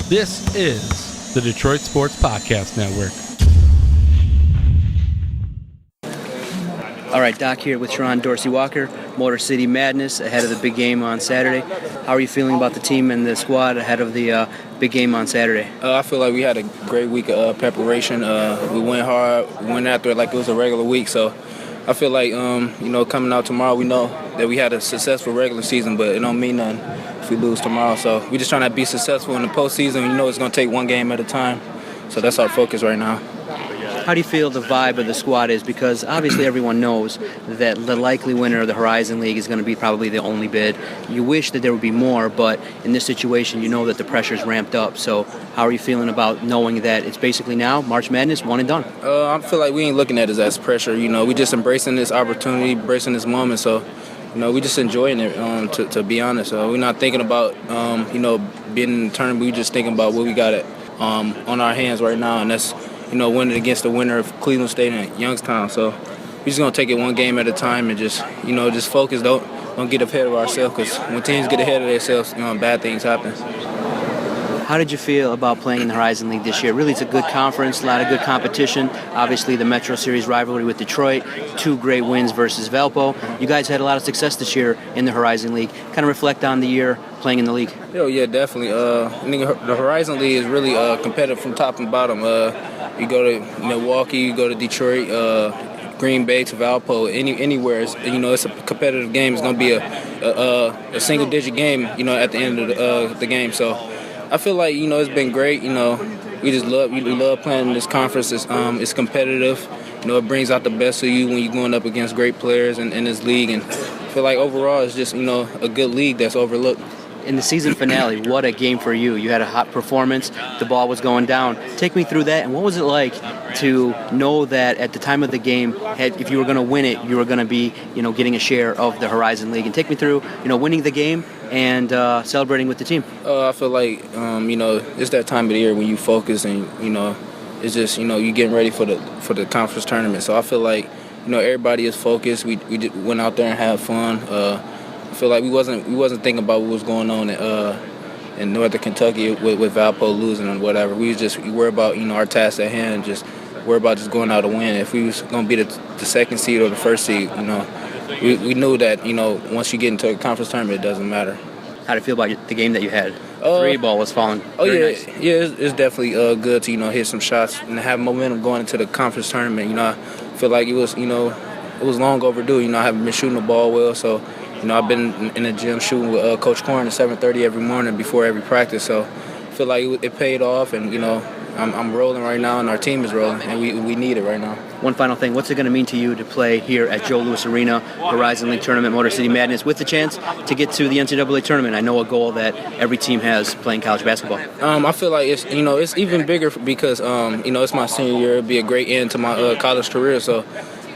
This is the Detroit Sports Podcast Network. All right, Doc here with Sharon Dorsey-Walker, Motor City Madness, ahead of the big game on Saturday. How are you feeling about the team and the squad ahead of the big game on Saturday? I feel like we had a great week of preparation. We went hard, we went after it like it was a regular week. So I feel like, coming out tomorrow, we know that we had a successful regular season, but it don't mean nothing if we lose tomorrow. So we're just trying to be successful in the postseason. You know it's going to take one game at a time. So that's our focus right now. How do you feel the vibe of the squad is? Because obviously everyone knows that the likely winner of the Horizon League is going to be probably the only bid. You wish that there would be more, but in this situation, you know that the pressure's ramped up. So how are you feeling about knowing that it's basically now March Madness, one and done? I feel like we ain't looking at it as pressure. You know, we just embracing this opportunity, embracing this moment. So, we just enjoying it, to be honest. We're not thinking about, being in the tournament. We're just thinking about what we got on our hands right now, and that's winning against the winner of Cleveland State and Youngstown. So we're just going to take it one game at a time and just focus. Don't get ahead of ourselves, because when teams get ahead of themselves, bad things happen. How did you feel about playing in the Horizon League this year? Really, it's a good conference, a lot of good competition. Obviously, the Metro Series rivalry with Detroit, 2 great wins versus Valpo. You guys had a lot of success this year in the Horizon League. Kind of reflect on the year playing in the league. Yeah, definitely. I think the Horizon League is really competitive from top and bottom. You go to Milwaukee, you go to Detroit, Green Bay to Valpo, anywhere. It's a competitive game. It's going to be a single-digit game, at the end of the game. So I feel like, it's been great. We just love playing in this conference. It's competitive. It brings out the best of you when you're going up against great players in this league. And I feel like overall it's just, a good league that's overlooked. In the season finale, what a game for you. You had a hot performance. The ball was going down. Take me through that, and what was it like to know that at the time of the game, if you were going to win it, you were going to be, getting a share of the Horizon League? And take me through, winning the game and celebrating with the team. I feel like, it's that time of the year when you focus and, it's just, you're getting ready for the conference tournament. So I feel like, everybody is focused. We went out there and had fun. I feel like we wasn't thinking about what was going on in Northern Kentucky with Valpo losing and whatever. We worry about our task at hand, just worry about just going out to win. If we was going to be the second seed or the first seed, we knew that once you get into a conference tournament, it doesn't matter. How do you feel about the game that you had? Three ball was falling. Nice. It's definitely good to hit some shots and have momentum going into the conference tournament. I feel like it was long overdue. I haven't been shooting the ball well, so. I've been in the gym shooting with Coach Corn at 7:30 every morning before every practice. So I feel like it paid off, and, I'm rolling right now, and our team is rolling, and we need it right now. One final thing. What's it going to mean to you to play here at Joe Louis Arena, Horizon League Tournament, Motor City Madness, with the chance to get to the NCAA tournament? I know a goal that every team has playing college basketball. I feel like it's even bigger because, it's my senior year. It'll be a great end to my college career, so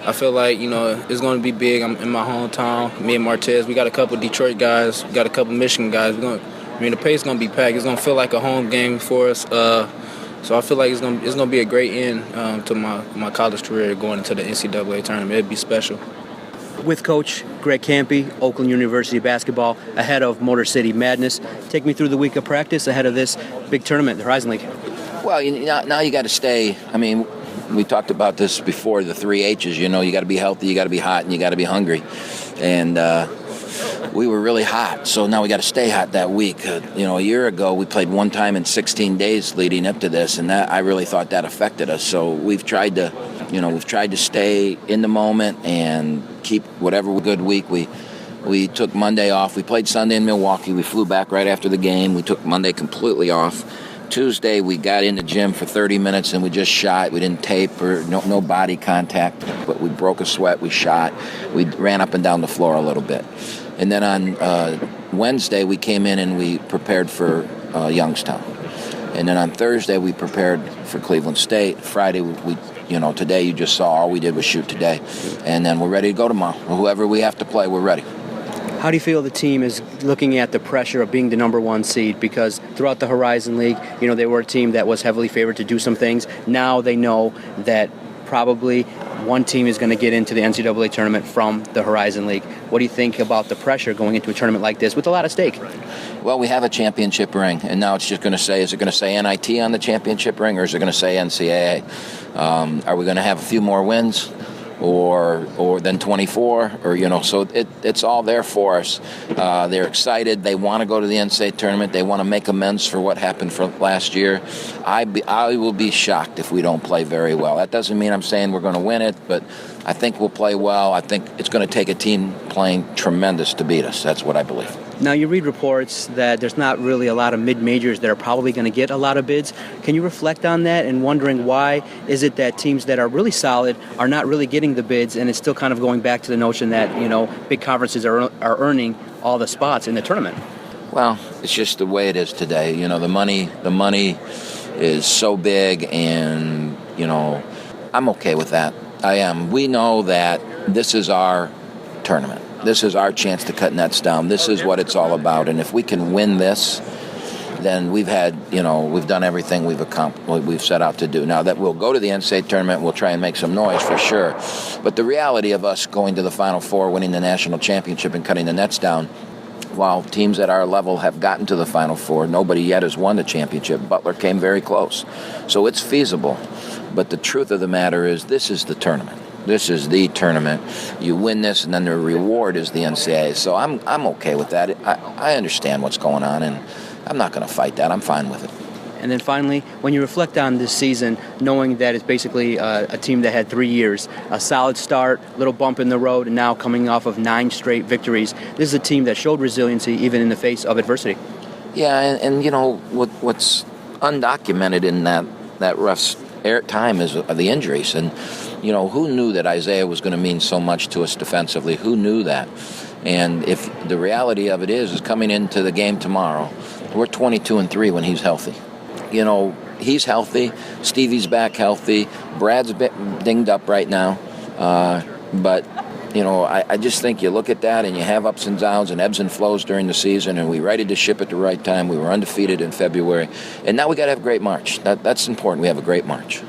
I feel like, it's going to be big. I'm in my hometown. Me and Martez, we got a couple Detroit guys, we got a couple Michigan guys. The pace is going to be packed. It's going to feel like a home game for us. So I feel like it's going to be a great end to my college career going into the NCAA tournament. It'd be special. With Coach Greg Campy, Oakland University basketball, ahead of Motor City Madness. Take me through the week of practice ahead of this big tournament, the Horizon League. Well, now you got to stay. We talked about this before, the 3 H's. You got to be healthy, you got to be hot, and you got to be hungry. And we were really hot, so now we got to stay hot that week. A year ago, we played one time in 16 days leading up to this, and that I really thought that affected us. So we've tried to stay in the moment and keep whatever good week. We took Monday off. We played Sunday in Milwaukee. We flew back right after the game. We took Monday completely off. Tuesday, we got in the gym for 30 minutes and we just shot. We didn't tape or no body contact, but we broke a sweat. We shot. We ran up and down the floor a little bit. And then on Wednesday, we came in and we prepared for Youngstown. And then on Thursday, we prepared for Cleveland State. Friday, today you just saw all we did was shoot today. And then we're ready to go tomorrow. Whoever we have to play, we're ready. How do you feel the team is looking at the pressure of being the number 1 seed? Because throughout the Horizon League, they were a team that was heavily favored to do some things. Now they know that probably one team is going to get into the NCAA tournament from the Horizon League. What do you think about the pressure going into a tournament like this with a lot at stake? Well, we have a championship ring, and now it's just going to say, is it going to say NIT on the championship ring, or is it going to say NCAA? Are we going to have a few more wins, or then 24, or so it's all there for us. They're excited. They want to go to the NCAA tournament. They want to make amends for what happened from last year. I will be shocked if we don't play very well. That doesn't mean I'm saying we're going to win it, but I think we'll play well. I think it's going to take a team playing tremendous to beat us. That's what I believe. Now, you read reports that there's not really a lot of mid-majors that are probably going to get a lot of bids. Can you reflect on that and wondering why is it that teams that are really solid are not really getting the bids, and it's still kind of going back to the notion that, big conferences are earning all the spots in the tournament? Well, it's just the way it is today. The money is so big, and, I'm okay with that. I am. We know that this is our tournament. This is our chance to cut nets down. This is what it's all about. And if we can win this, then we've done everything we've set out to do. Now that we'll go to the NCAA tournament, we'll try and make some noise for sure. But the reality of us going to the Final Four, winning the national championship and cutting the nets down, while teams at our level have gotten to the Final Four, nobody yet has won the championship. Butler came very close. So it's feasible. But the truth of the matter is, this is the tournament. This is the tournament. You win this, and then the reward is the NCAA. So I'm okay with that. I understand what's going on, and I'm not going to fight that. I'm fine with it. And then finally, when you reflect on this season, knowing that it's basically a team that had 3 years, a solid start, little bump in the road, and now coming off of 9 straight victories, this is a team that showed resiliency even in the face of adversity. Yeah, and what's undocumented in that rough time is the injuries. And, who knew that Isaiah was going to mean so much to us defensively? Who knew that? And if the reality of it is coming into the game tomorrow, we're 22-3 when he's healthy. He's healthy. Stevie's back healthy. Brad's a bit dinged up right now. But I just think you look at that and you have ups and downs and ebbs and flows during the season, and we righted the ship at the right time. We were undefeated in February. And now we got to have a great March. That's important. We have a great March.